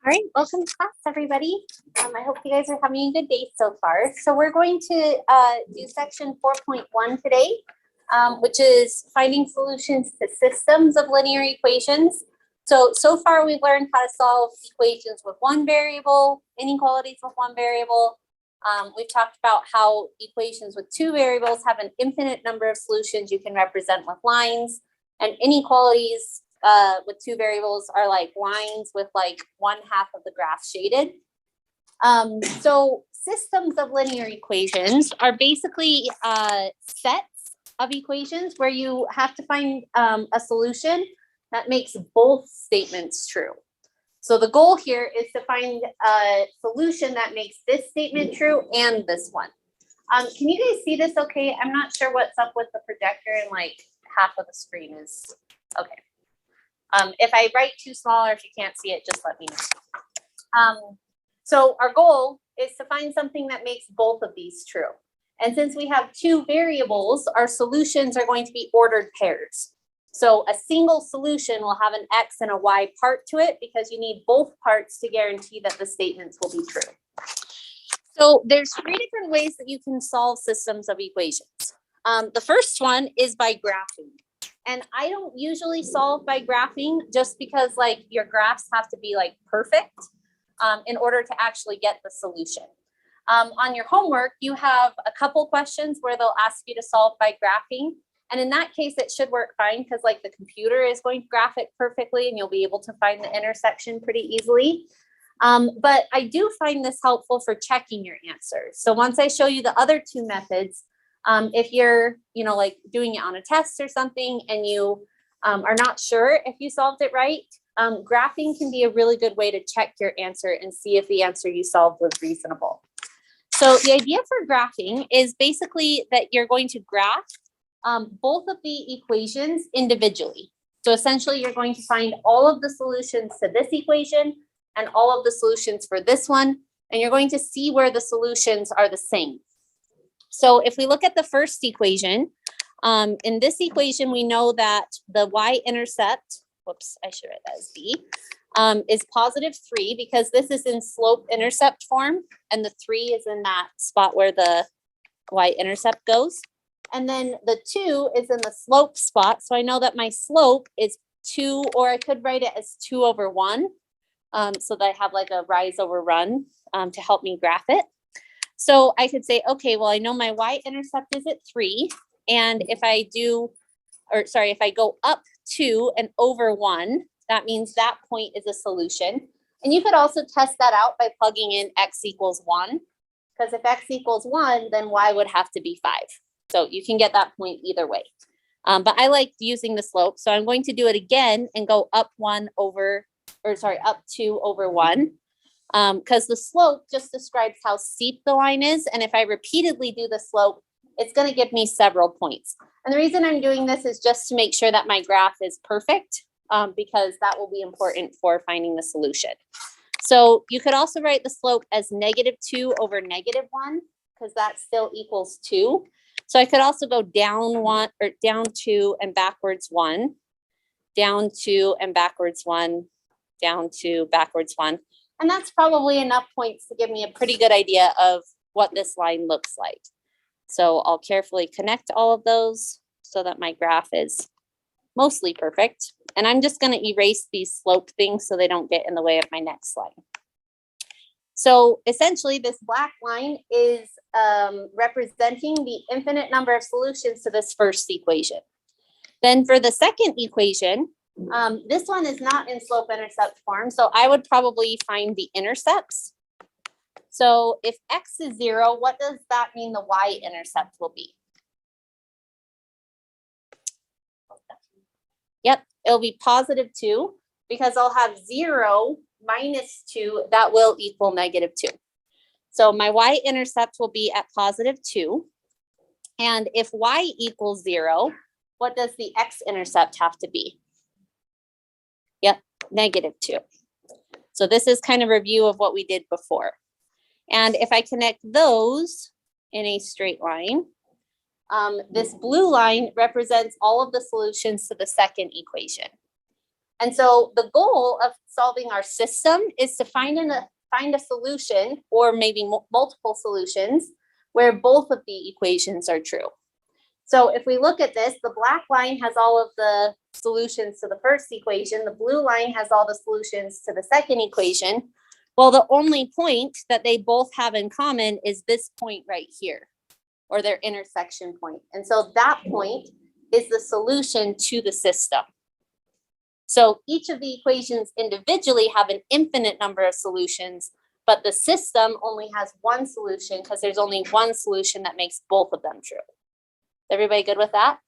All right, welcome to class, everybody. I hope you guys are having a good day so far. So we're going to do section 4.1 today, which is finding solutions to systems of linear equations. So far we've learned how to solve equations with one variable, inequalities with one variable. We've talked about how equations with two variables have an infinite number of solutions you can represent with lines, and inequalities with two variables are like lines with like one half of the graph shaded. So systems of linear equations are basically sets of equations where you have to find a solution that makes both statements true. So the goal here is to find a solution that makes this statement true and this one. Can you guys see this okay? I'm not sure what's up with the projector and like half of the screen is okay. If I write too small or if you can't see it, just let me know. So our goal is to find something that makes both of these true. And since we have two variables, our solutions are going to be ordered pairs. So a single solution will have an X and a Y part to it because you need both parts to guarantee that the statements will be true. So there's three different ways that you can solve systems of equations. The first one is by graphing. And I don't usually solve by graphing just because like your graphs have to be like perfect in order to actually get the solution. On your homework, you have a couple questions where they'll ask you to solve by graphing. And in that case, it should work fine because like the computer is going to graph it perfectly and you'll be able to find the intersection pretty easily. But I do find this helpful for checking your answers. So once I show you the other two methods, if you're, like doing it on a test or something and you are not sure if you solved it right, graphing can be a really good way to check your answer and see if the answer you solved was reasonable. So the idea for graphing is basically that you're going to graph both of the equations individually. So essentially you're going to find all of the solutions to this equation and all of the solutions for this one, and you're going to see where the solutions are the same. So if we look at the first equation, in this equation, we know that the y-intercept, whoops, I should write that as b, is +3 because this is in slope-intercept form, and the 3 is in that spot where the y-intercept goes. And then the 2 is in the slope spot, so I know that my slope is 2, or I could write it as 2/1, so that I have like a rise over run to help me graph it. So I could say, okay, well, I know my y-intercept is at 3. And if I go up 2 and over 1, that means that point is a solution. And you could also test that out by plugging in x equals 1. Because if x equals 1, then y would have to be 5. So you can get that point either way. But I like using the slope. So I'm going to do it again and go up 2 over 1. Because the slope just describes how steep the line is. And if I repeatedly do the slope, it's going to give me several points. And the reason I'm doing this is just to make sure that my graph is perfect, because that will be important for finding the solution. So you could also write the slope as -2 over -1, because that still equals 2. So I could also go down 1 or down 2 and backwards 1, down 2 and backwards 1, down 2, backwards 1. And that's probably enough points to give me a pretty good idea of what this line looks like. So I'll carefully connect all of those so that my graph is mostly perfect. And I'm just going to erase these slope things so they don't get in the way of my next line. So essentially this black line is representing the infinite number of solutions to this first equation. Then for the second equation, this one is not in slope-intercept form, so I would probably find the intercepts. So if x is 0, what does that mean the y-intercept will be? Yep, it'll be +2 because I'll have 0 minus 2, that will equal -2. So my y-intercept will be at +2. And if y equals 0, what does the x-intercept have to be? Yep, -2. So this is kind of a review of what we did before. And if I connect those in a straight line, this blue line represents all of the solutions to the second equation. And so the goal of solving our system is to find a solution, or maybe multiple solutions, where both of the equations are true. So if we look at this, the black line has all of the solutions to the first equation. The blue line has all the solutions to the second equation. Well, the only point that they both have in common is this point right here, or their intersection point. And so that point is the solution to the system. So each of the equations individually have an infinite number of solutions, but the system only has one solution because there's only one solution that makes both of them true. Everybody good with that?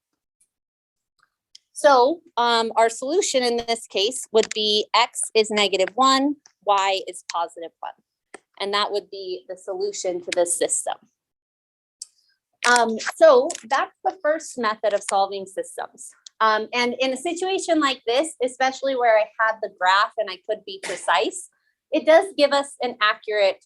So our solution in this case would be x is -1, y is +1. And that would be the solution to this system. So that's the first method of solving systems. And in a situation like this, especially where I had the graph and I could be precise, it does give us an accurate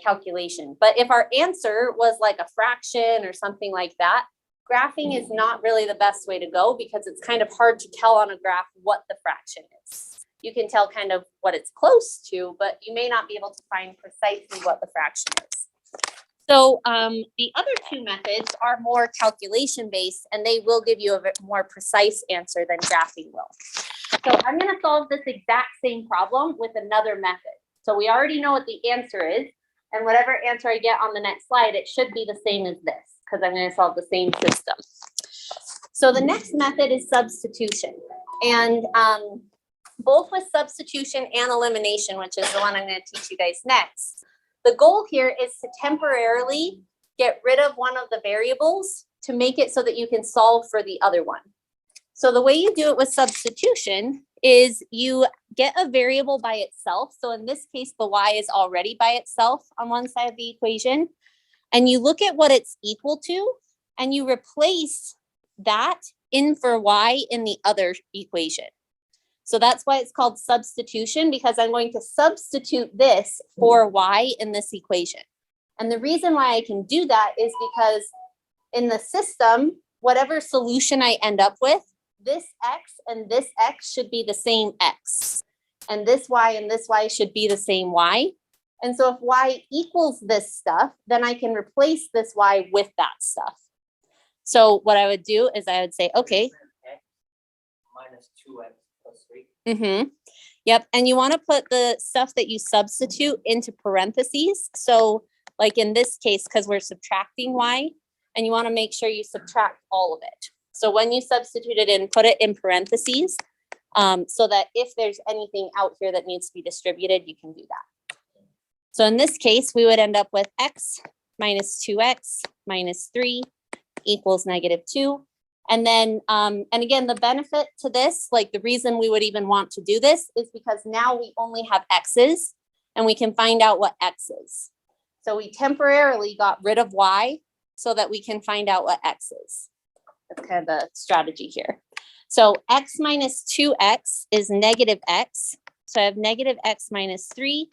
calculation. But if our answer was like a fraction or something like that, graphing is not really the best way to go because it's kind of hard to tell on a graph what the fraction is. You can tell kind of what it's close to, but you may not be able to find precisely what the fraction is. So the other two methods are more calculation-based, and they will give you a more precise answer than graphing will. So I'm going to solve this exact same problem with another method. So we already know what the answer is, and whatever answer I get on the next slide, it should be the same as this, because I'm going to solve the same system. So the next method is substitution. And both with substitution and elimination, which is the one I'm going to teach you guys next, the goal here is to temporarily get rid of one of the variables to make it so that you can solve for the other one. So the way you do it with substitution is you get a variable by itself. So in this case, the y is already by itself on one side of the equation. And you look at what it's equal to, and you replace that in for y in the other equation. So that's why it's called substitution, because I'm going to substitute this for y in this equation. And the reason why I can do that is because in the system, whatever solution I end up with, this x and this x should be the same x. And this y should be the same y. And so if y equals this stuff, then I can replace this y with that stuff. So what I would do is I would say, okay. Minus 2x plus 3. Mm-hmm. Yep. And you want to put the stuff that you substitute into parentheses. So like in this case, because we're subtracting y, and you want to make sure you subtract all of it. So when you substitute it in, put it in parentheses so that if there's anything out here that needs to be distributed, you can do that. So in this case, we would end up with x minus 2x minus 3 equals -2. And then, and again, the benefit to this, like the reason we would even want to do this is because now we only have x's and we can find out what x is. So we temporarily got rid of y so that we can find out what x is. That's kind of the strategy here. So x minus 2x is -x. So I have -x minus 3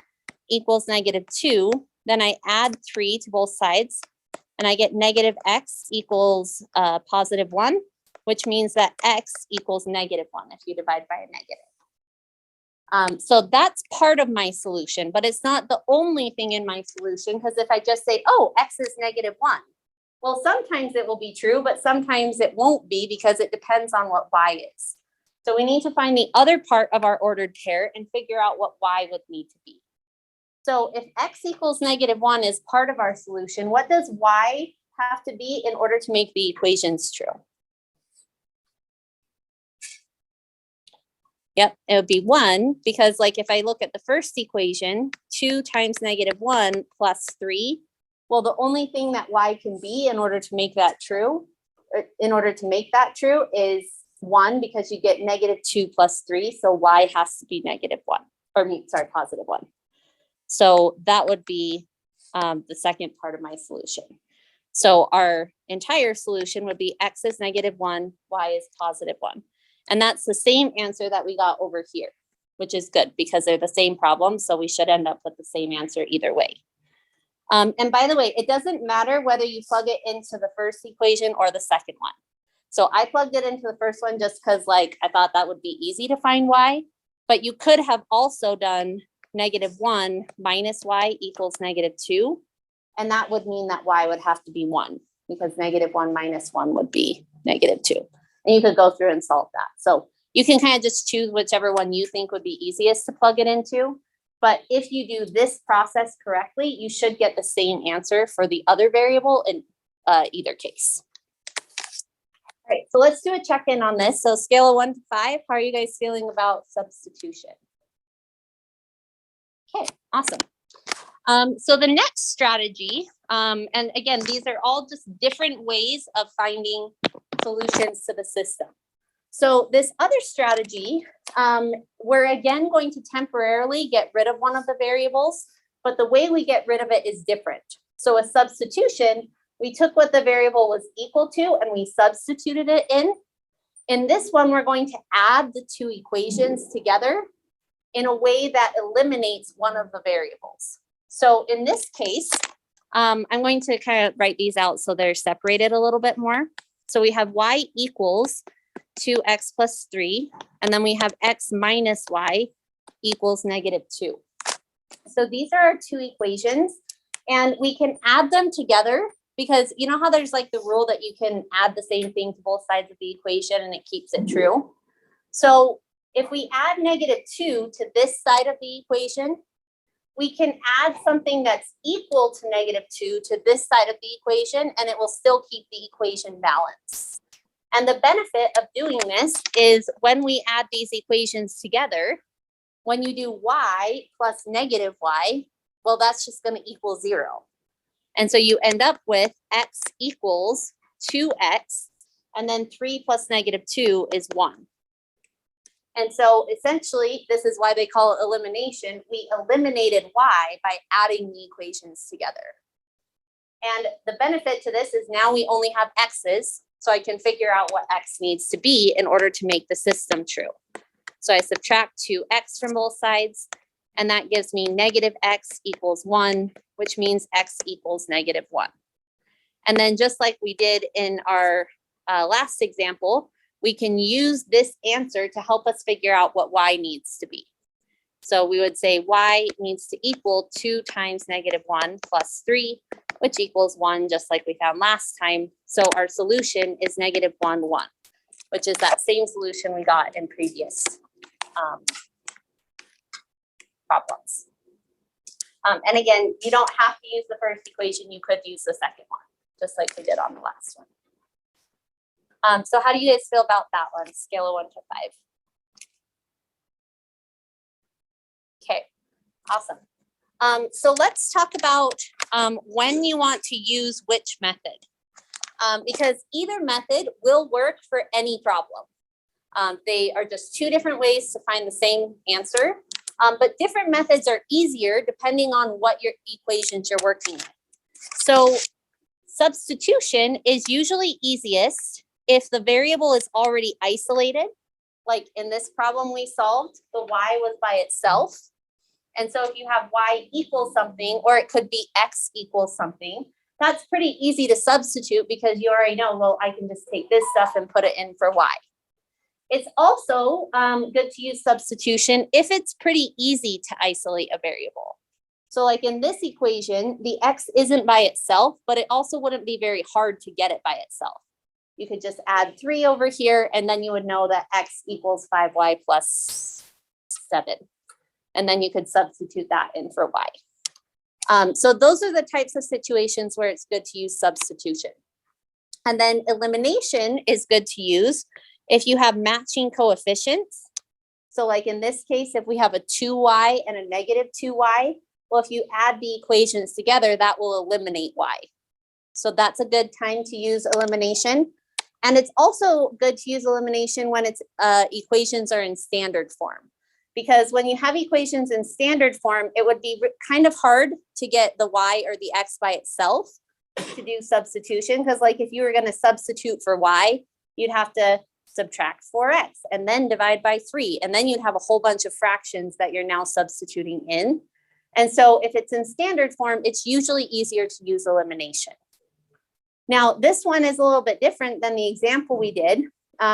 equals -2. Then I add 3 to both sides, and I get -x equals +1, which means that x equals -1 if you divide by a negative. So that's part of my solution, but it's not the only thing in my solution, because if I just say, oh, x is -1, well, sometimes it will be true, but sometimes it won't be because it depends on what y is. So we need to find the other part of our ordered pair and figure out what y would need to be. So if x equals -1 is part of our solution, what does y have to be in order to make the equations true? Yep, it would be 1, because like if I look at the first equation, 2 times -1 plus 3, well, the only thing that y can be in order to make that true, is 1, because you get -2 plus 3, so y has to be -1, or +1. So that would be the second part of my solution. So our entire solution would be x is -1, y is +1. And that's the same answer that we got over here, which is good because they're the same problem. So we should end up with the same answer either way. And by the way, it doesn't matter whether you plug it into the first equation or the second one. So I plugged it into the first one just because like I thought that would be easy to find y, but you could have also done -1 minus y equals -2. And that would mean that y would have to be 1 because -1 minus 1 would be -2. And you could go through and solve that. So you can kind of just choose whichever one you think would be easiest to plug it into. But if you do this process correctly, you should get the same answer for the other variable in either case. All right, so let's do a check-in on this. So scale of 1 to 5, how are you guys feeling about substitution? Okay, awesome. So the next strategy, and again, these are all just different ways of finding solutions to the system. So this other strategy, we're again going to temporarily get rid of one of the variables, but the way we get rid of it is different. So a substitution, we took what the variable was equal to and we substituted it in. In this one, we're going to add the two equations together in a way that eliminates one of the variables. So in this case, I'm going to kind of write these out so they're separated a little bit more. So we have y equals 2x plus 3, and then we have x minus y equals -2. So these are our two equations, and we can add them together because you know how there's like the rule that you can add the same thing to both sides of the equation and it keeps it true. So if we add -2 to this side of the equation, we can add something that's equal to -2 to this side of the equation, and it will still keep the equation balanced. And the benefit of doing this is when we add these equations together, when you do y plus -y, well, that's just going to equal 0. And so you end up with x equals 2x, and then 3 plus -2 is 1. And so essentially, this is why they call it elimination. We eliminated y by adding the equations together. And the benefit to this is now we only have x's, so I can figure out what x needs to be in order to make the system true. So I subtract 2x from both sides, and that gives me -x equals 1, which means x equals -1. And then just like we did in our last example, we can use this answer to help us figure out what y needs to be. So we would say y needs to equal 2 times -1 plus 3, which equals 1, just like we found last time. So our solution is -1, 1, which is that same solution we got in previous problems. And again, you don't have to use the first equation. You could use the second one, just like we did on the last one. So how do you guys feel about that one? Scale of 1 to 5. Okay, awesome. So let's talk about when you want to use which method, because either method will work for any problem. They are just two different ways to find the same answer, but different methods are easier depending on what your equations you're working with. So substitution is usually easiest if the variable is already isolated. Like in this problem we solved, the y was by itself. And so if you have y equals something, or it could be x equals something, that's pretty easy to substitute because you already know, well, I can just take this stuff and put it in for y. It's also good to use substitution if it's pretty easy to isolate a variable. So like in this equation, the x isn't by itself, but it also wouldn't be very hard to get it by itself. You could just add 3 over here, and then you would know that x equals 5y plus 7. And then you could substitute that in for y. So those are the types of situations where it's good to use substitution. And then elimination is good to use if you have matching coefficients. So like in this case, if we have a 2y and a -2y, well, if you add the equations together, that will eliminate y. So that's a good time to use elimination. And it's also good to use elimination when it's equations are in standard form. Because when you have equations in standard form, it would be kind of hard to get the y or the x by itself to do substitution. Because like if you were going to substitute for y, you'd have to subtract 4x and then divide by 3. And then you'd have a whole bunch of fractions that you're now substituting in. And so if it's in standard form, it's usually easier to use elimination. Now, this one is a little bit different than the example we did,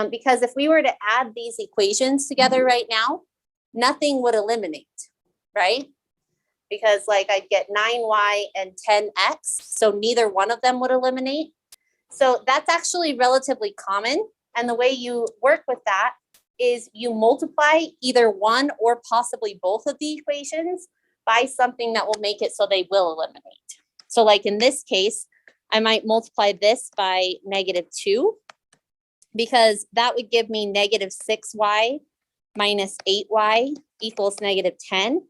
because if we were to add these equations together right now, nothing would eliminate, right? Because like I'd get 9y and 10x, so neither one of them would eliminate. So that's actually relatively common. And the way you work with that is you multiply either one or possibly both of the equations by something that will make it so they will eliminate. So like in this case, I might multiply this by -2, because that would give me -6y minus 8y equals -10.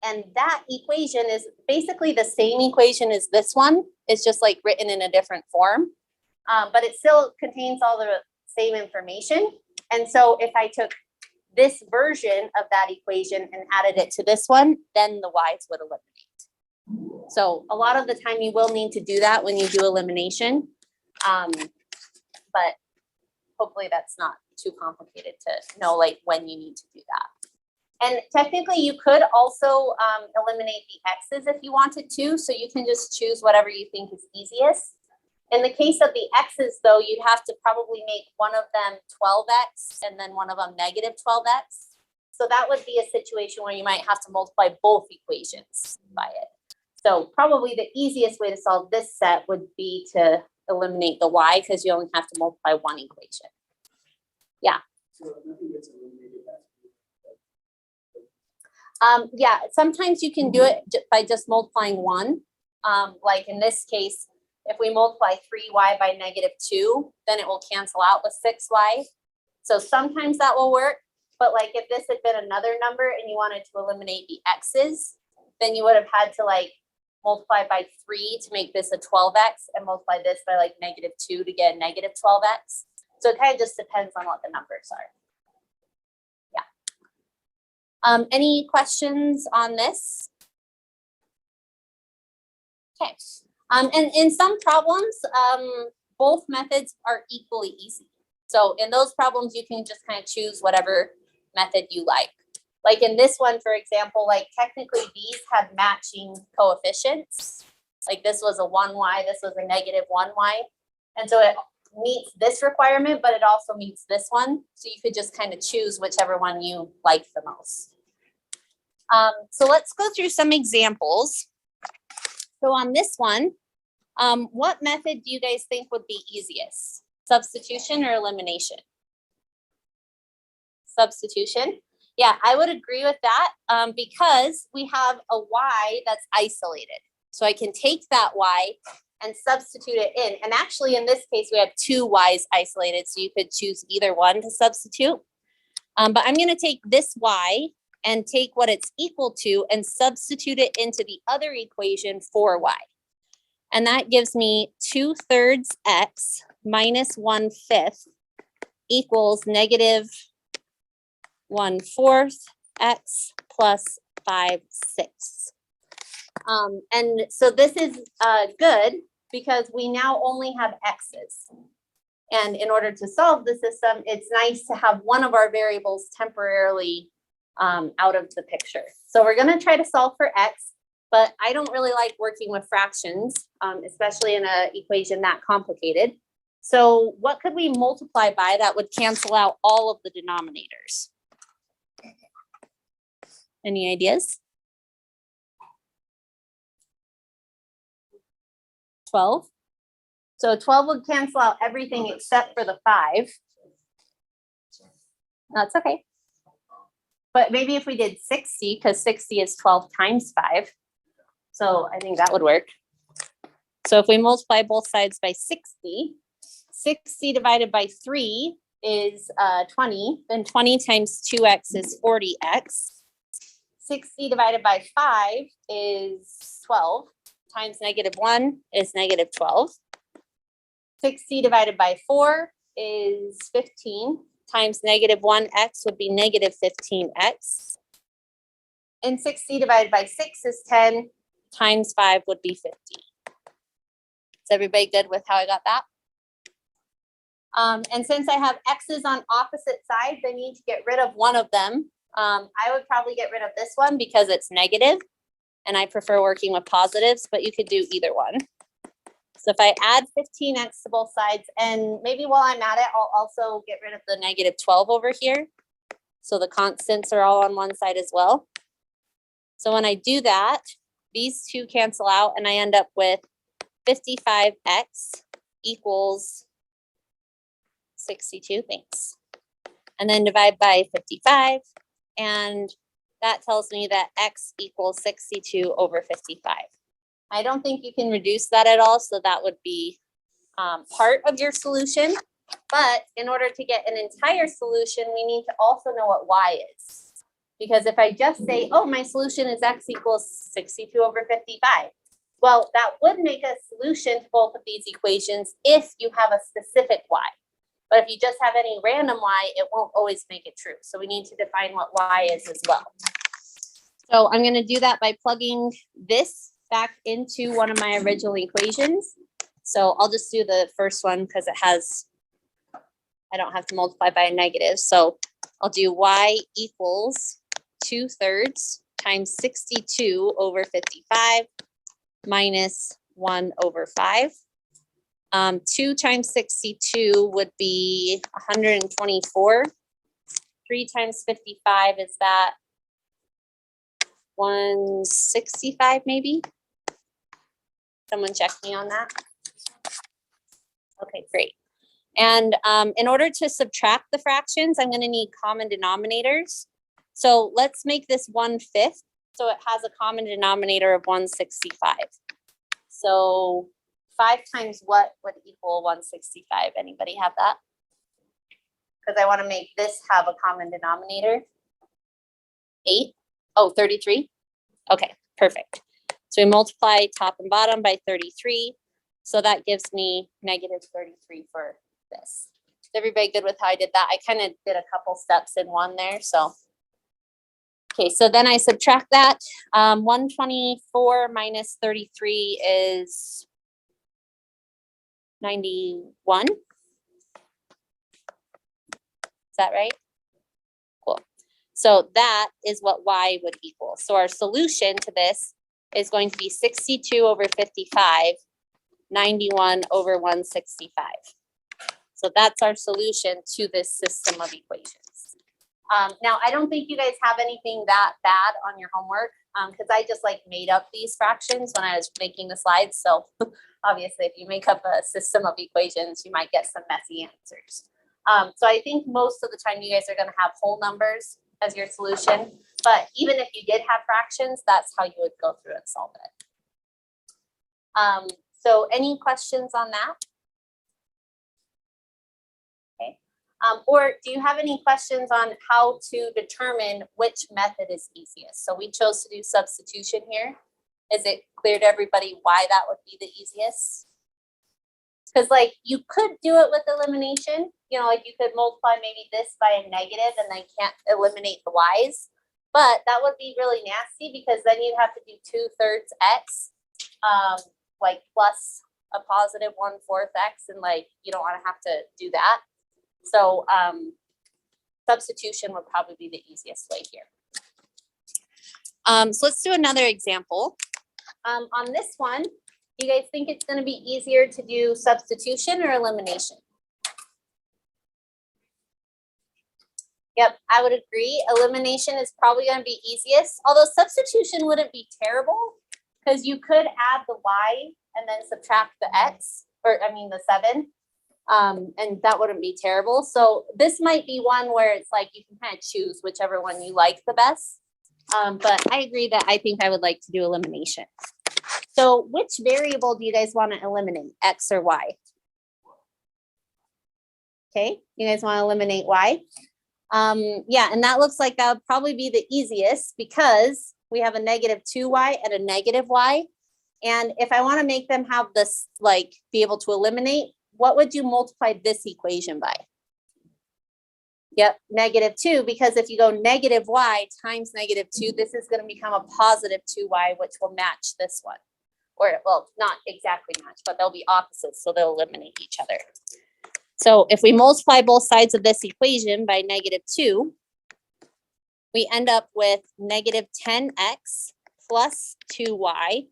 And that equation is basically the same equation as this one. It's just like written in a different form, but it still contains all the same information. And so if I took this version of that equation and added it to this one, then the y's would eliminate. So a lot of the time you will need to do that when you do elimination. But hopefully that's not too complicated to know like when you need to do that. And technically you could also eliminate the x's if you wanted to. So you can just choose whatever you think is easiest. In the case of the x's though, you'd have to probably make one of them 12x and then one of them -12x. So that would be a situation where you might have to multiply both equations by it. So probably the easiest way to solve this set would be to eliminate the y, because you only have to multiply one equation. Yeah. So nothing gets eliminated. Yeah, sometimes you can do it by just multiplying one. Like in this case, if we multiply 3y by -2, then it will cancel out with 6y. So sometimes that will work, but like if this had been another number and you wanted to eliminate the x's, then you would have had to like multiply by 3 to make this a 12x and multiply this by like -2 to get a -12x. So it kind of just depends on what the numbers are. Any questions on this? Okay. And in some problems, both methods are equally easy. So in those problems, you can just kind of choose whatever method you like. Like in this one, for example, like technically these had matching coefficients. Like this was a 1y, this was a -1y. And so it meets this requirement, but it also meets this one. So you could just kind of choose whichever one you like the most. So let's go through some examples. So on this one, what method do you guys think would be easiest? Substitution or elimination? Substitution. Yeah, I would agree with that because we have a y that's isolated. So I can take that y and substitute it in. And actually in this case, we have two y's isolated, so you could choose either one to substitute. But I'm going to take this y and take what it's equal to and substitute it into the other equation for y. And that gives me 2/3 x minus 1/5 equals -1/4 x plus 5/6. And so this is good because we now only have x's. And in order to solve the system, it's nice to have one of our variables temporarily out of the picture. So we're going to try to solve for x, but I don't really like working with fractions, especially in an equation that complicated. So what could we multiply by that would cancel out all of the denominators? Any ideas? 12. So 12 would cancel out everything except for the 5. That's okay. But maybe if we did 60, because 60 is 12 times 5. So I think that would work. So if we multiply both sides by 60, 60 divided by 3 is 20. Then 20 times 2x is 40x. 60 divided by 5 is 12. Times -1 is -12. 60 divided by 4 is 15. Times -1x would be -15x. And 60 divided by 6 is 10. Times 5 would be 50. Is everybody good with how I got that? And since I have x's on opposite sides, I need to get rid of one of them. I would probably get rid of this one because it's negative, and I prefer working with positives, but you could do either one. So if I add 15x to both sides, and maybe while I'm at it, I'll also get rid of the negative 12 over here. So the constants are all on one side as well. So when I do that, these two cancel out and I end up with 55x equals 62, thanks. And then divide by 55, and that tells me that x equals 62 over 55. I don't think you can reduce that at all, so that would be part of your solution. But in order to get an entire solution, we need to also know what y is. Because if I just say, oh, my solution is x equals 62 over 55, well, that would make a solution to both of these equations if you have a specific y. But if you just have any random y, it won't always make it true. So we need to define what y is as well. So I'm going to do that by plugging this back into one of my original equations. So I'll just do the first one because it has, I don't have to multiply by a negative. So I'll do y equals 2/3 times 62 over 55 minus 1 over 5. 2 times 62 would be 124. 3 times 55 is that 165 maybe? Someone check me on that. Okay, great. And in order to subtract the fractions, I'm going to need common denominators. So let's make this 1/5. So it has a common denominator of 165. So 5 times what would equal 165? Anybody have that? Because I want to make this have a common denominator. 8? Oh, 33? Okay, perfect. So we multiply top and bottom by 33. So that gives me negative 33 for this. Is everybody good with how I did that? I kind of did a couple steps in one there. So, okay, so then I subtract that. 124 minus 33 is 91. Is that right? Cool. So that is what y would equal. So our solution to this is going to be 62 over 55, 91 over 165. So that's our solution to this system of equations. Now, I don't think you guys have anything that bad on your homework because I just like made up these fractions when I was making the slides. So obviously, if you make up a system of equations, you might get some messy answers. So I think most of the time you guys are going to have whole numbers as your solution. But even if you did have fractions, that's how you would go through and solve it. So any questions on that? Okay. Or do you have any questions on how to determine which method is easiest? So we chose to do substitution here. Is it clear to everybody why that would be the easiest? Because like you could do it with elimination, you know, like you could multiply maybe this by a negative and then can't eliminate the y's. But that would be really nasty because then you'd have to do 2/3 x, like plus a positive 1/4 x, and like you don't want to have to do that. So substitution would probably be the easiest way here. So let's do another example. On this one, do you guys think it's going to be easier to do substitution or elimination? Yep, I would agree. Elimination is probably going to be easiest, although substitution wouldn't be terrible because you could add the y and then subtract the x, or I mean the 7, and that wouldn't be terrible. So this might be one where it's like you can kind of choose whichever one you like the best. But I agree that I think I would like to do elimination. So which variable do you guys want to eliminate, x or y? Okay, you guys want to eliminate y? Yeah, and that looks like that would probably be the easiest because we have a negative 2y and a negative y. And if I want to make them have this, like be able to eliminate, what would you multiply this equation by? Yep, negative 2, because if you go negative y times negative 2, this is going to become a positive 2y, which will match this one. Or, well, not exactly match, but they'll be opposites, so they'll eliminate each other. So if we multiply both sides of this equation by negative 2, we end up with negative 10x plus 2y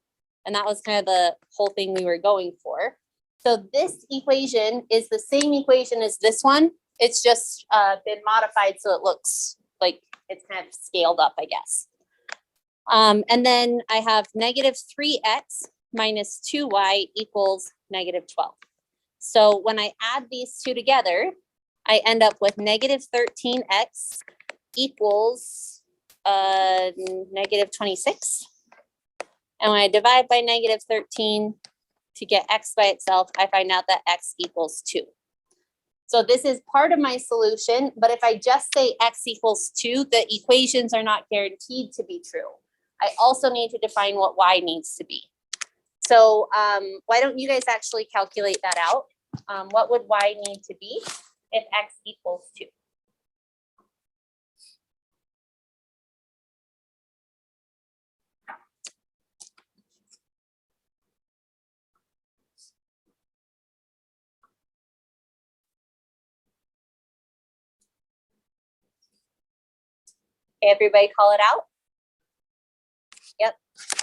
And that was kind of the whole thing we were going for. So this equation is the same equation as this one. It's just been modified so it looks like it's kind of scaled up, I guess. And then I have negative 3x minus 2y equals negative 12. So when I add these two together, I end up with negative 13x equals negative 26. And when I divide by negative 13 to get x by itself, I find out that x equals 2. So this is part of my solution, but if I just say x equals 2, the equations are not guaranteed to be true. I also need to define what y needs to be. So why don't you guys actually calculate that out? What would y need to be if x equals 2? Okay, everybody call it out. Yep,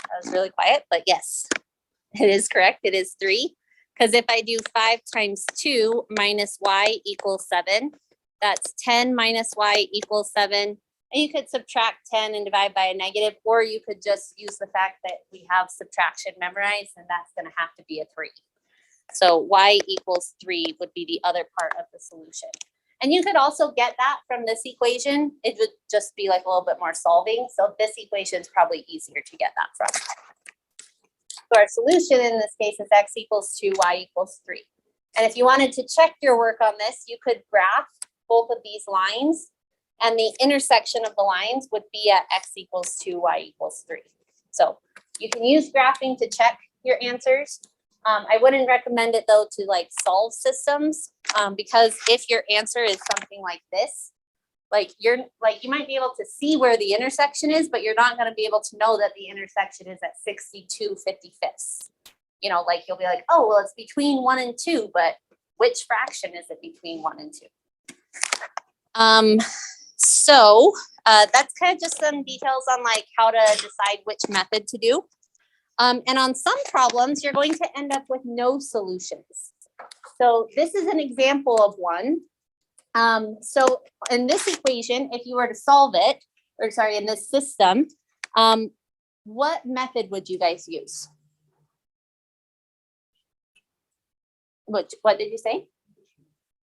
that was really quiet, but yes, it is correct. It is 3. Because if I do 5 times 2 minus y equals 7, that's 10 minus y equals 7. And you could subtract 10 and divide by a negative, or you could just use the fact that we have subtraction memorized, and that's going to have to be a 3. So y equals 3 would be the other part of the solution. And you could also get that from this equation. It would just be like a little bit more solving. So this equation is probably easier to get that from. So our solution in this case is x equals 2, y equals 3. And if you wanted to check your work on this, you could graph both of these lines, and the intersection of the lines would be at x equals 2, y equals 3. So you can use graphing to check your answers. I wouldn't recommend it though to like solve systems, because if your answer is something like this, you might be able to see where the intersection is, but you're not going to be able to know that the intersection is at 62/55. You know, like you'll be like, oh, well, it's between 1 and 2, but which fraction is it between 1 and 2? So that's kind of just some details on like how to decide which method to do. And on some problems, you're going to end up with no solutions. So this is an example of one. So in this equation, if you were to solve it, or sorry, in this system, what method would you guys use? What did you say?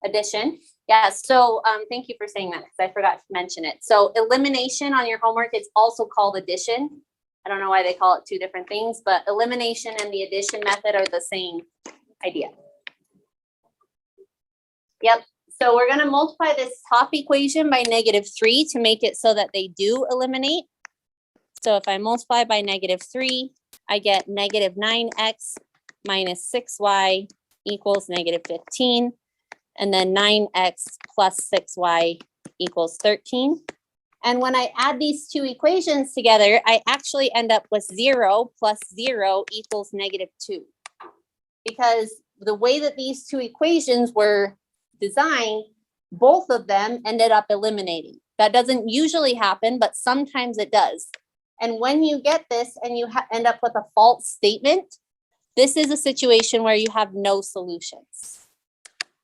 Addition. Yeah, so thank you for saying that, because I forgot to mention it. So elimination on your homework is also called addition. I don't know why they call it two different things, but elimination and the addition method are the same idea. Yep. So we're going to multiply this top equation by -3 to make it so that they do eliminate. So if I multiply by -3, I get -9x minus 6y equals -15. And then 9x plus 6y equals 13. And when I add these two equations together, I actually end up with 0 plus 0 equals -2. Because the way that these two equations were designed, both of them ended up eliminating. That doesn't usually happen, but sometimes it does. And when you get this and you end up with a false statement, this is a situation where you have no solutions.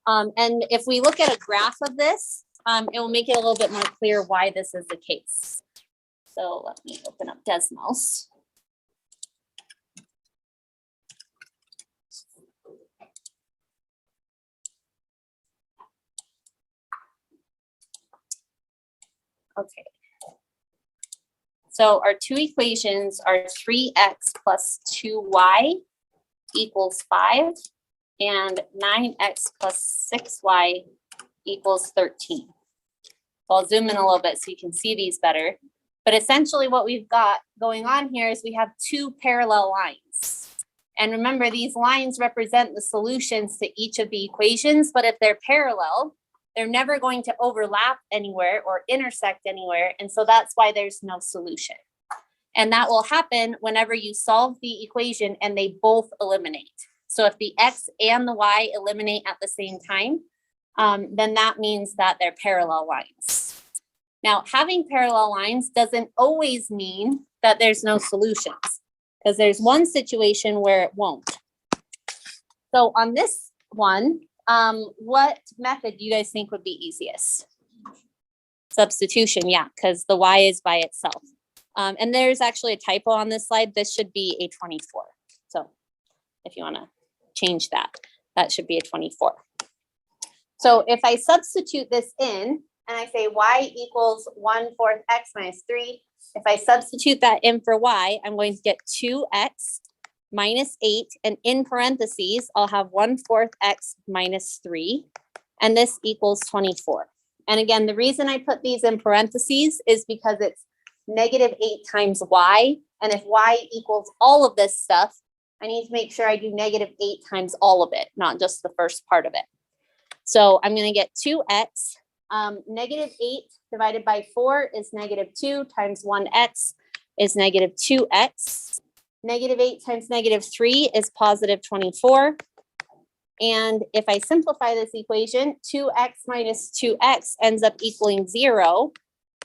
And if we look at a graph of this, it will make it a little bit more clear why this is the case. So let me open up Desmos. Okay. So our two equations are 3x plus 2y equals 5 and 9x plus 6y equals 13. So I'll zoom in a little bit so you can see these better. But essentially what we've got going on here is we have two parallel lines. And remember, these lines represent the solutions to each of the equations, but if they're parallel, they're never going to overlap anywhere or intersect anywhere. And so that's why there's no solution. And that will happen whenever you solve the equation and they both eliminate. So if the x and the y eliminate at the same time, then that means that they're parallel lines. Now, having parallel lines doesn't always mean that there's no solutions. because there's one situation where it won't. So on this one, what method do you guys think would be easiest? Substitution, yeah, because the y is by itself. And there's actually a typo on this slide. This should be a 24. So if you want to change that, that should be a 24. So if I substitute this in and I say y equals 1/4 x minus 3, if I substitute that in for y, I'm going to get 2x minus 8, and in parentheses, I'll have 1/4 x minus 3, and this equals 24. And again, the reason I put these in parentheses is because it's -8 times y, and if y equals all of this stuff, I need to make sure I do -8 times all of it, not just the first part of it. So I'm going to get 2x, -8 divided by 4 is -2 times 1x is -2x. -8 times -3 is positive 24. And if I simplify this equation, 2x minus 2x ends up equaling 0,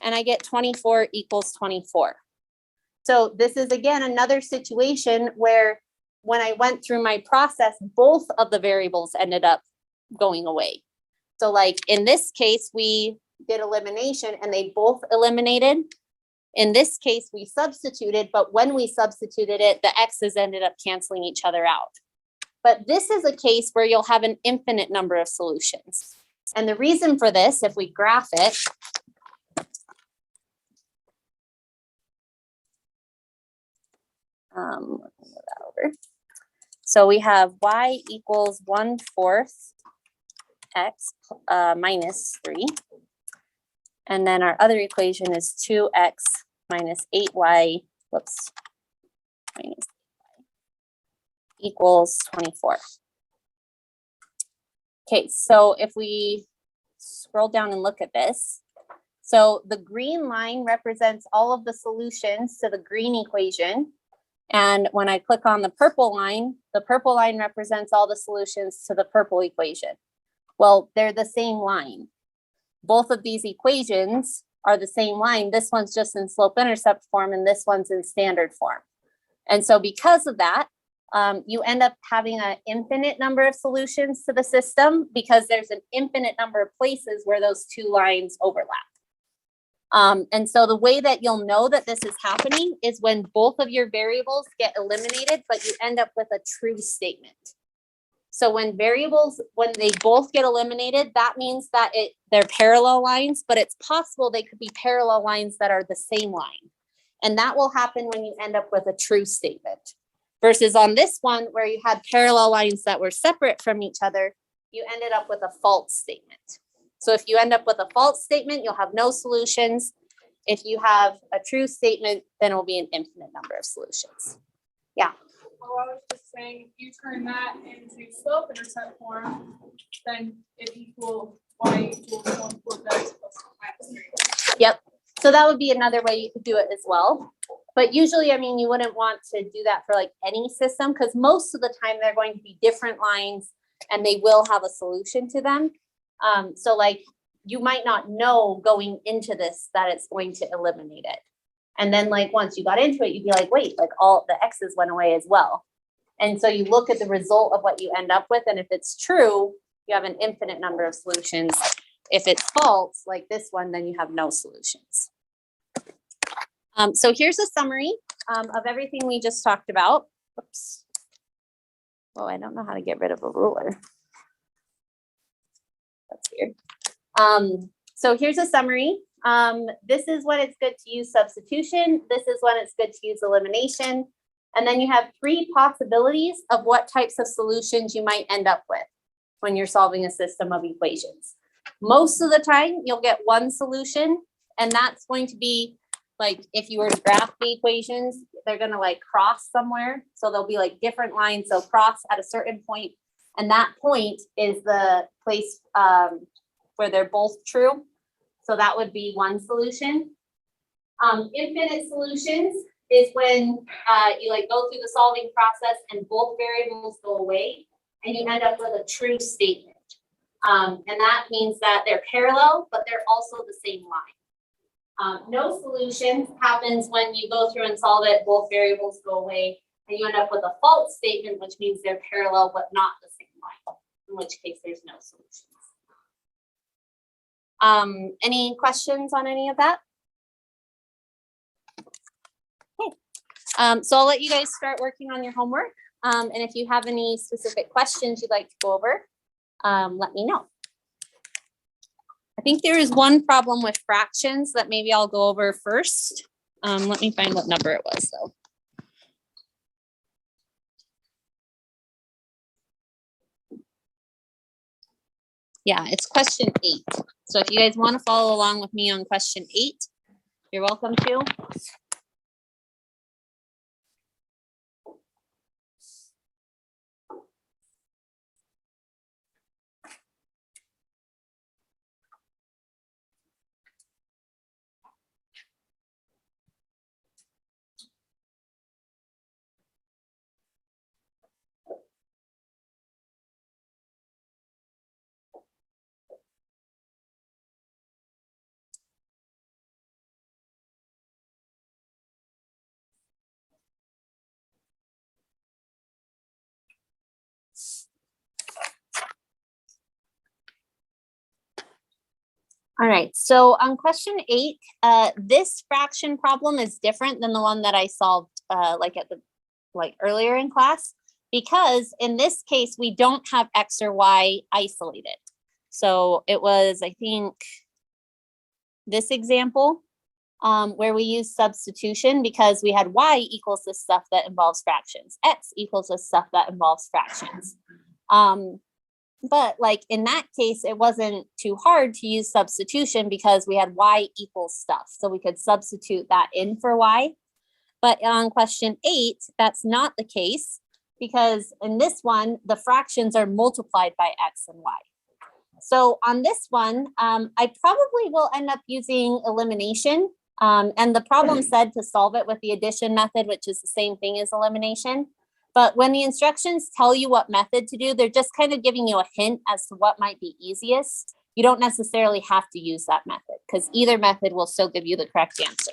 and I get 24 equals 24. So this is, again, another situation where when I went through my process, both of the variables ended up going away. So like in this case, we did elimination and they both eliminated. In this case, we substituted, but when we substituted it, the x's ended up canceling each other out. But this is a case where you'll have an infinite number of solutions. And the reason for this, if we graph it, move that over. So we have y equals 1/4 x minus 3. And then our other equation is 2x minus 8y, whoops, minus 8y equals 24. Okay, so if we scroll down and look at this, so the green line represents all of the solutions to the green equation. And when I click on the purple line represents all the solutions to the purple equation. Well, they're the same line. Both of these equations are the same line. This one's just in slope-intercept form and this one's in standard form. And so because of that, you end up having an infinite number of solutions to the system because there's an infinite number of places where those two lines overlap. And so the way that you'll know that this is happening is when both of your variables get eliminated, but you end up with a true statement. So when they both get eliminated, that means that they're parallel lines, but it's possible they could be parallel lines that are the same line. And that will happen when you end up with a true statement. Versus on this one, where you had parallel lines that were separate from each other, you ended up with a false statement. So if you end up with a false statement, you'll have no solutions. If you have a true statement, then it'll be an infinite number of solutions. Yeah. Oh, I was just saying, if you turn that into slope intercept form, then it equals y equals 1/4 x plus minus 3. Yep. So that would be another way you could do it as well. But usually, I mean, you wouldn't want to do that for like any system because most of the time they're going to be different lines and they will have a solution to them. So like you might not know going into this that it's going to eliminate it. And then like once you got into it, you'd be like, wait, like all the x's went away as well. And so you look at the result of what you end up with. And if it's true, you have an infinite number of solutions. If it's false, like this one, then you have no solutions. So here's a summary of everything we just talked about. Oops. Oh, I don't know how to get rid of a ruler. That's weird. So here's a summary. This is when it's good to use substitution. This is when it's good to use elimination. And then you have 3 possibilities of what types of solutions you might end up with when you're solving a system of equations. Most of the time, you'll get one solution, and that's going to be like if you were to graph the equations, they're going to like cross somewhere. So there'll be like different lines. They'll cross at a certain point, and that point is the place where they're both true. So that would be one solution. Infinite solutions is when you like go through the solving process and both variables go away and you end up with a true statement. And that means that they're parallel, but they're also the same line. No solution happens when you go through and solve it, both variables go away, and you end up with a false statement, which means they're parallel but not the same line, in which case there's no solutions. Any questions on any of that? Okay, so I'll let you guys start working on your homework. And if you have any specific questions you'd like to go over, let me know. I think there is one problem with fractions that maybe I'll go over first. Let me find what number it was though. Yeah, it's question 8. So if you guys want to follow along with me on question 8, you're welcome to. All right, so on question 8, this fraction problem is different than the one that I solved like earlier in class, because in this case, we don't have X or Y isolated. So it was, I think, this example where we use substitution because we had Y equals the stuff that involves fractions. X equals the stuff that involves fractions. But like in that case, it wasn't too hard to use substitution because we had Y equals stuff. So we could substitute that in for Y. But on question 8, that's not the case because in this one, the fractions are multiplied by X and Y. So on this one, I probably will end up using elimination. And the problem said to solve it with the addition method, which is the same thing as elimination. But when the instructions tell you what method to do, they're just kind of giving you a hint as to what might be easiest. You don't necessarily have to use that method because either method will still give you the correct answer.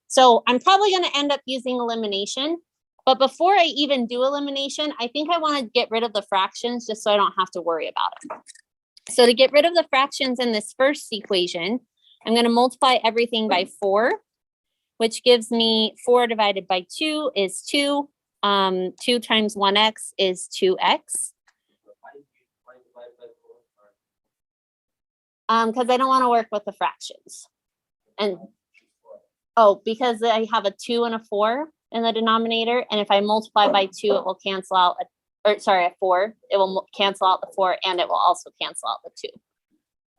So I'm probably going to end up using elimination. But before I even do elimination, I think I want to get rid of the fractions just so I don't have to worry about it. So to get rid of the fractions in this first equation, I'm going to multiply everything by 4, which gives me 4 divided by 2 is 2. 2 times 1x is 2x. Because I don't want to work with the fractions. And because I have a 2 and a 4 in the denominator, and if I multiply by 2, it will cancel out, a 4, it will cancel out the 4, and it will also cancel out the 2.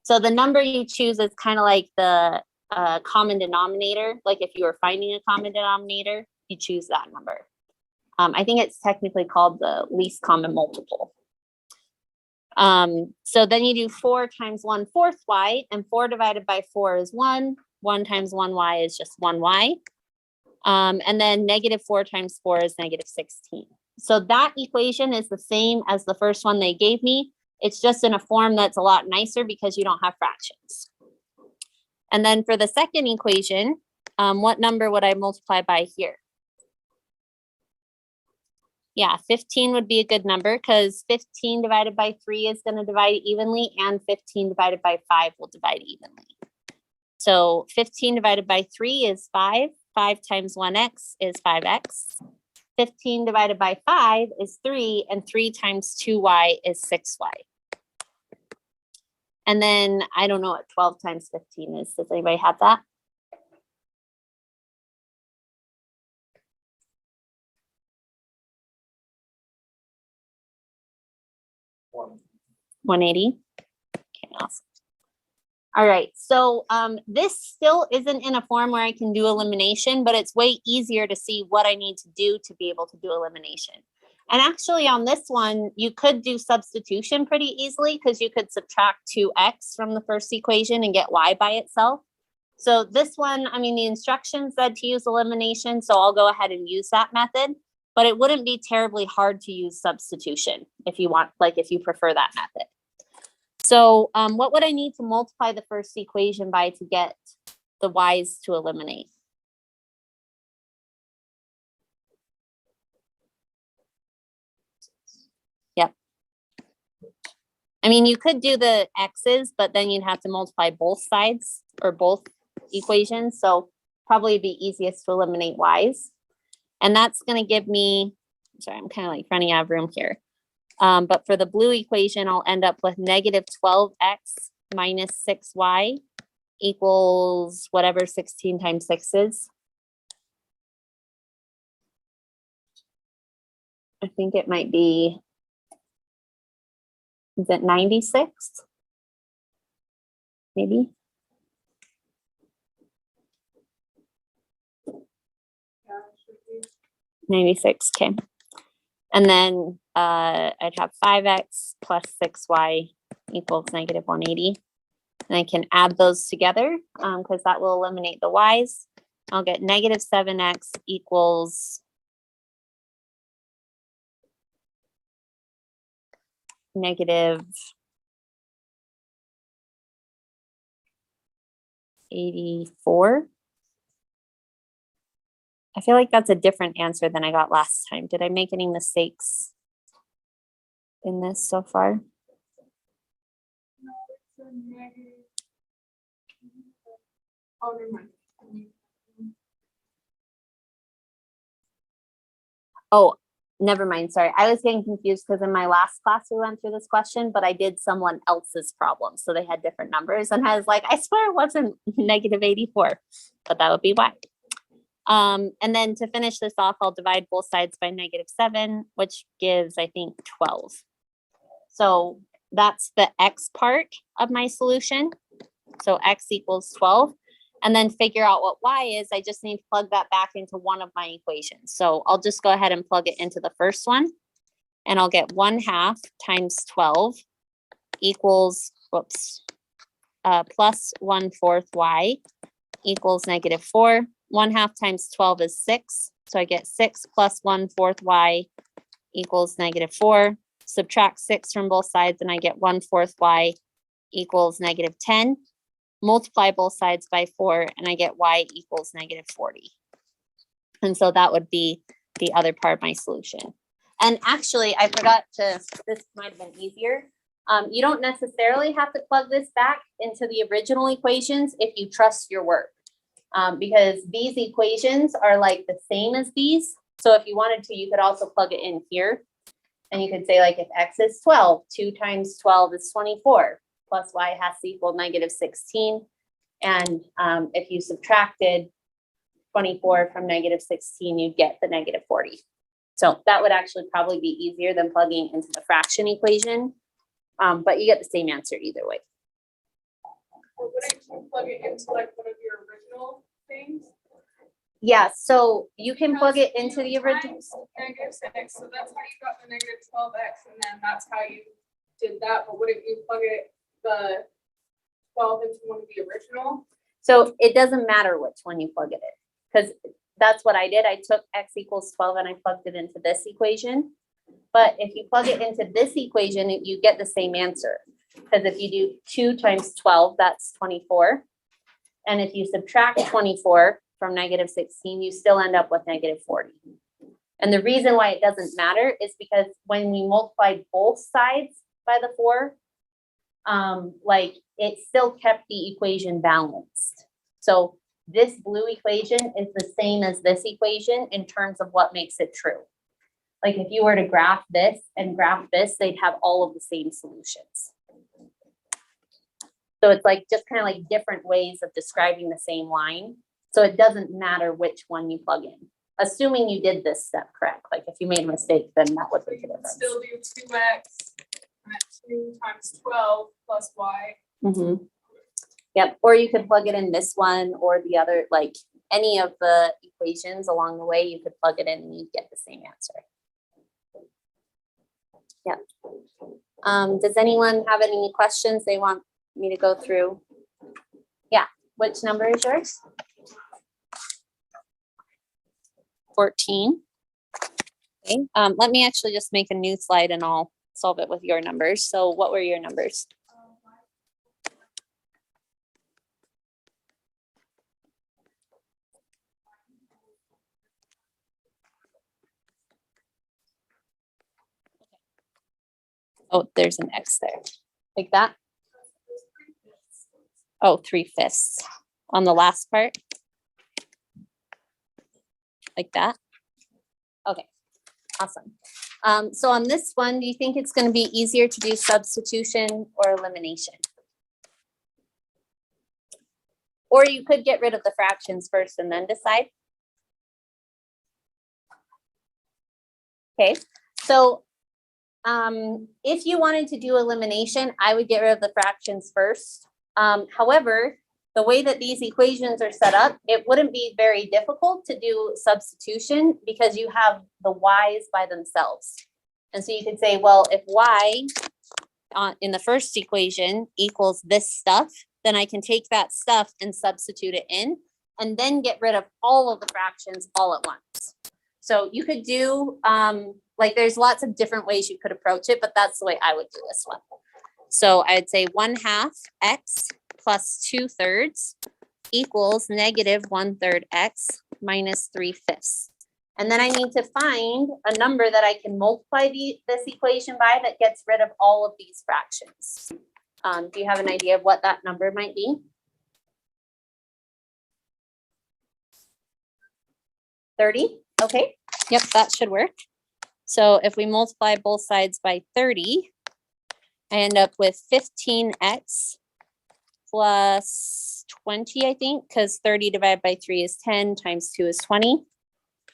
So the number you choose is kind of like the common denominator. Like if you were finding a common denominator, you choose that number. I think it's technically called the least common multiple. So then you do 4 times 1/4 y, and 4 divided by 4 is 1. 1 times 1y is just 1y. And then -4 times 4 is -16. So that equation is the same as the first one they gave me. It's just in a form that's a lot nicer because you don't have fractions. And then for the second equation, what number would I multiply by here? Yeah, 15 would be a good number because 15 divided by 3 is going to divide evenly, and 15 divided by 5 will divide evenly. So 15 divided by 3 is 5. 5 times 1x is 5x. 15 divided by 5 is 3, and 3 times 2y is 6y. And then I don't know what 12 times 15 is. Does anybody have that? One. 180. Okay, awesome. All right, so this still isn't in a form where I can do elimination, but it's way easier to see what I need to do to be able to do elimination. And actually on this one, you could do substitution pretty easily because you could subtract 2x from the first equation and get y by itself. So this one, I mean, the instructions said to use elimination, so I'll go ahead and use that method. But it wouldn't be terribly hard to use substitution if you want, like if you prefer that method. So what would I need to multiply the first equation by to get the y's to eliminate? I mean, you could do the x's, but then you'd have to multiply both sides or both equations. So probably be easiest to eliminate y's. And that's going to give me, sorry, I'm kind of like running out of room here. But for the blue equation, I'll end up with negative 12x minus 6y equals whatever 16 times 6 is. I think it might be, is it 96? Maybe. Yeah, it should be. 96, okay. And then I'd have 5x plus 6y equals negative 180. And I can add those together because that will eliminate the y's. I'll get negative 7x equals negative 84. I feel like that's a different answer than I got last time. Did I make any mistakes in this so far? No, it's a negative. Oh, never mind. Oh, never mind. Sorry. I was getting confused because in my last class we went through this question, but I did someone else's problem. So they had different numbers. And I was like, I swear it wasn't negative 84, but that would be why. And then to finish this off, I'll divide both sides by negative 7, which gives, I think, 12. So that's the x part of my solution. So x equals 12. And then figure out what y is. I just need to plug that back into one of my equations. So I'll just go ahead and plug it into the first one. And I'll get 1/2 times 12 equals, whoops, plus 1/4 y equals negative 4. 1/2 times 12 is 6. So I get 6 plus 1/4 y equals negative 4. Subtract 6 from both sides and I get 1/4 y equals negative 10. Multiply both sides by 4 and I get y equals negative 40. And so that would be the other part of my solution. And actually, I forgot to, this might have been easier. You don't necessarily have to plug this back into the original equations if you trust your work. Because these equations are like the same as these. So if you wanted to, you could also plug it in here. And you could say like if x is 12, 2 times 12 is 24. Plus y has to equal negative 16. And if you subtracted 24 from negative 16, you'd get the negative 40. So that would actually probably be easier than plugging into the fraction equation. But you get the same answer either way. Or wouldn't you plug it into like one of your original things? Yeah, so you can plug it Because into the you original. times negative 6, so that's how you got the negative 12x, and then that's how you did that. But wouldn't you plug it the 12 into one of the original? So it doesn't matter which one you plug it in, because that's what I did. I took x equals 12 and I plugged it into this equation. But if you plug it into this equation, you get the same answer. Because if you do 2 times 12, that's 24. And if you subtract 24 from negative 16, you still end up with negative 40. And the reason why it doesn't matter is because when we multiply both sides by the 4, like it still kept the equation balanced. So this blue equation is the same as this equation in terms of what makes it true. Like if you were to graph this and graph this, they'd have all of the same solutions. So it's like just kind of like different ways of describing the same line. So it doesn't matter which one you plug in, assuming you did this step correct. Like if you made a mistake, then that would So make a you would difference. still do 2x at 2 times 12 plus y. Mm-hmm. Yep, or you could plug it in this one or the other, like any of the equations along the way, you could plug it in and you get the same answer. Yep. Does anyone have any questions they want me to go through? Yeah, which number is yours? 14. Okay, let me actually just make a new slide and I'll solve it with your numbers. So what were your numbers? Oh, there's an X there. like that. Oh, 3/5 on the last part. Like that. Okay, awesome. So on this one, do you think it's going to be easier to do substitution or elimination? Or you could get rid of the fractions first and then decide. Okay, so if you wanted to do elimination, I would get rid of the fractions first. However, the way that these equations are set up, it wouldn't be very difficult to do substitution because you have the y's by themselves. And so you could say, well, if y in the first equation equals this stuff, then I can take that stuff and substitute it in and then get rid of all of the fractions all at once. So you could do, like there's lots of different ways you could approach it, but that's the way I would do this one. So I'd say 1/2 x plus 2/3 equals -1/3 x minus 3/5. And then I need to find a number that I can multiply this equation by that gets rid of all of these fractions. Do you have an idea of what that number might be? 30, okay, yep, that should work. So if we multiply both sides by 30, I end up with 15x plus 20, I think, because 30 divided by 3 is 10, times 2 is 20.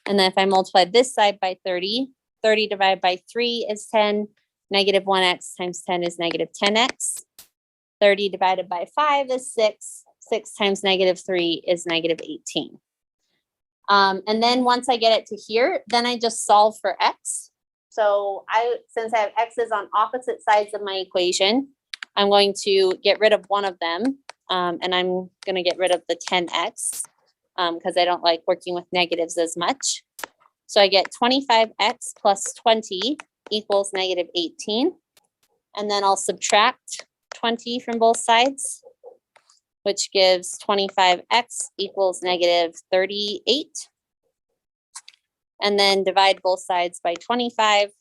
And then if I multiply this side by 30, 30 divided by 3 is 10, -1x times 10 is -10x. 30 divided by 5 is 6, 6 times -3 is -18. And then once I get it to here, then I just solve for x. So since I have x's on opposite sides of my equation, I'm going to get rid of one of them. And I'm going to get rid of the 10x because I don't like working with negatives as much. So I get 25x plus 20 equals -18. And then I'll subtract 20 from both sides, which gives 25x equals -38. And then divide both sides by 25.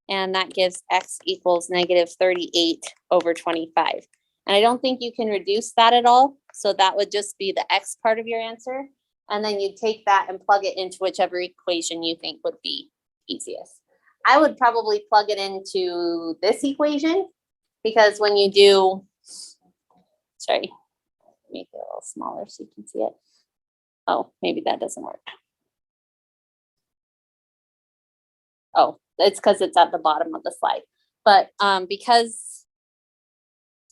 And that gives x equals -38/25. And I don't think you can reduce that at all. So that would just be the x part of your answer. And then you take that and plug it into whichever equation you think would be easiest. I would probably plug it into this equation because when you do, sorry, make it a little smaller so you can see it. Oh, maybe that doesn't work. Oh, it's because it's at the bottom of the slide. But because,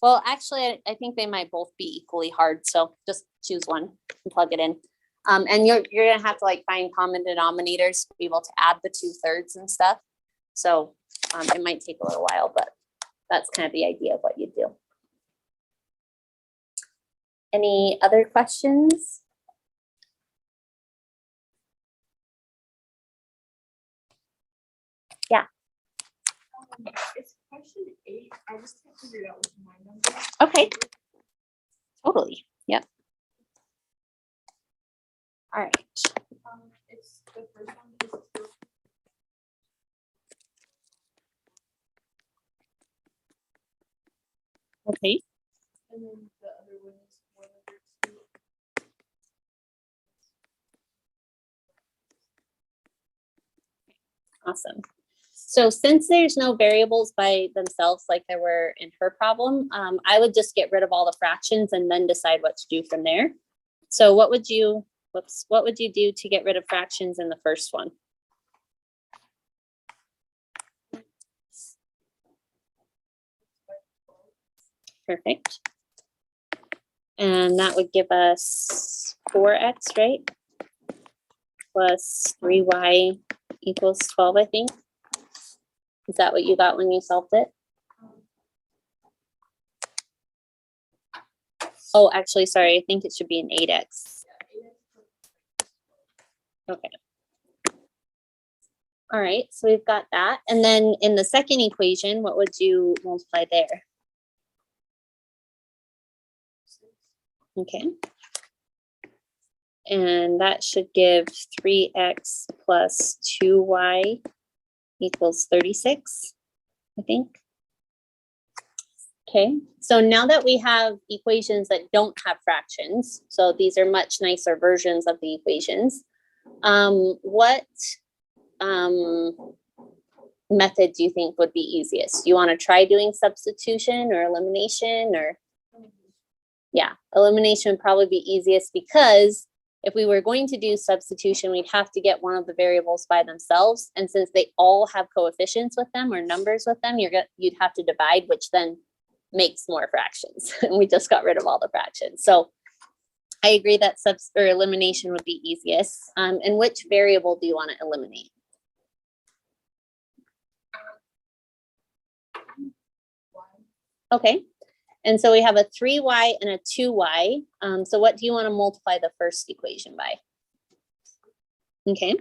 well, actually, I think they might both be equally hard. So just choose one and plug it in. And you're going to have to like find common denominators to be able to add the 2/3 and stuff. So it might take a little while, but that's kind of the idea of what you do. Any other questions? It's question 8. I just can't figure it out with my number. Okay. Totally. Yep. All right. It's the first one. Okay. And then the other one is 1/2. Awesome. So since there's no variables by themselves like there were in her problem, I would just get rid of all the fractions and then decide what to do from there. So what would you do to get rid of fractions in the first one? Perfect. And that would give us 4x, right? Plus 3y equals 12, I think. Is that what you got when you solved it? Oh, actually, sorry, I think it should be an 8x. Okay. All right, so we've got that. And then in the second equation, what would you multiply there? Okay. And that should give 3x plus 2y equals 36, I think. Okay, so now that we have equations that don't have fractions, so these are much nicer versions of the equations, what method do you think would be easiest? Do you want to try doing substitution or elimination, or? Yeah, elimination would probably be easiest, because if we were going to do substitution, we'd have to get one of the variables by themselves. And since they all have coefficients with them or numbers with them, you'd have to divide, which then makes more fractions. And we just got rid of all the fractions. So I agree that elimination would be easiest. And which variable do you want to eliminate? Okay. And so we have a 3y and a 2y. So what do you want to multiply the first equation by? Okay.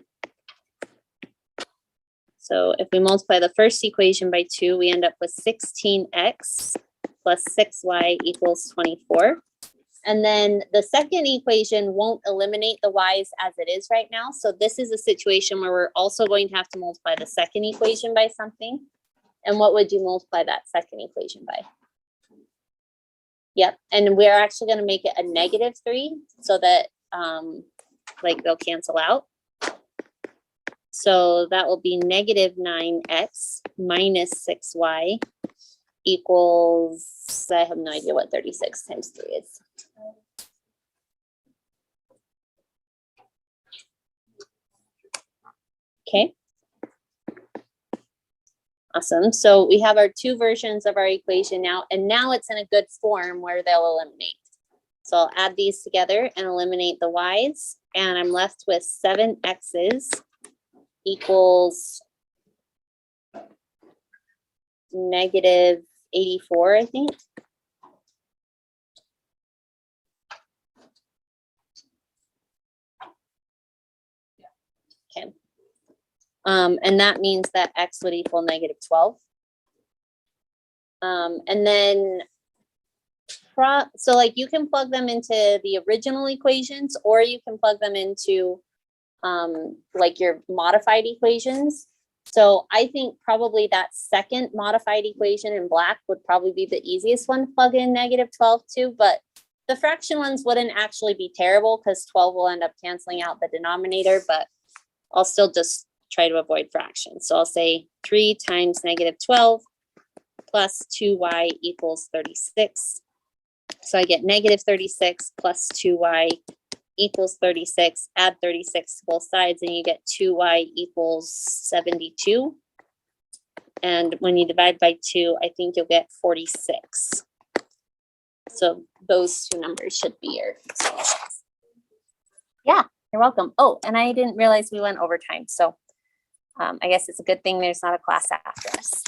So if we multiply the first equation by 2, we end up with 16x plus 6y equals 24. And then the second equation won't eliminate the y's as it is right now. So this is a situation where we're also going to have to multiply the second equation by something. And what would you multiply that second equation by? Yep, and we're actually going to make it a -3 so that like they'll cancel out. So that will be -9x minus 6y equals, I have no idea what 36 times 3 is. Okay. Awesome. So we have our two versions of our equation now, and now it's in a good form where they'll eliminate. So I'll add these together and eliminate the y's, and I'm left with 7x's equals -84, I think. Okay. And that means that x would equal -12. And then, so like you can plug them into the original equations, or you can plug them into like your modified equations. So I think probably that second modified equation in black would probably be the easiest one to plug in -12 to, but the fraction ones wouldn't actually be terrible because 12 will end up canceling out the denominator, but I'll still just try to avoid fractions. So I'll say 3 times -12 plus 2y equals 36. So I get -36 plus 2y equals 36. Add 36 to both sides and you get 2y equals 72. And when you divide by 2, I think you'll get 46. So those two numbers should be your solutions. Yeah, you're welcome. Oh, and I didn't realize we went overtime. So I guess it's a good thing there's not a class after us.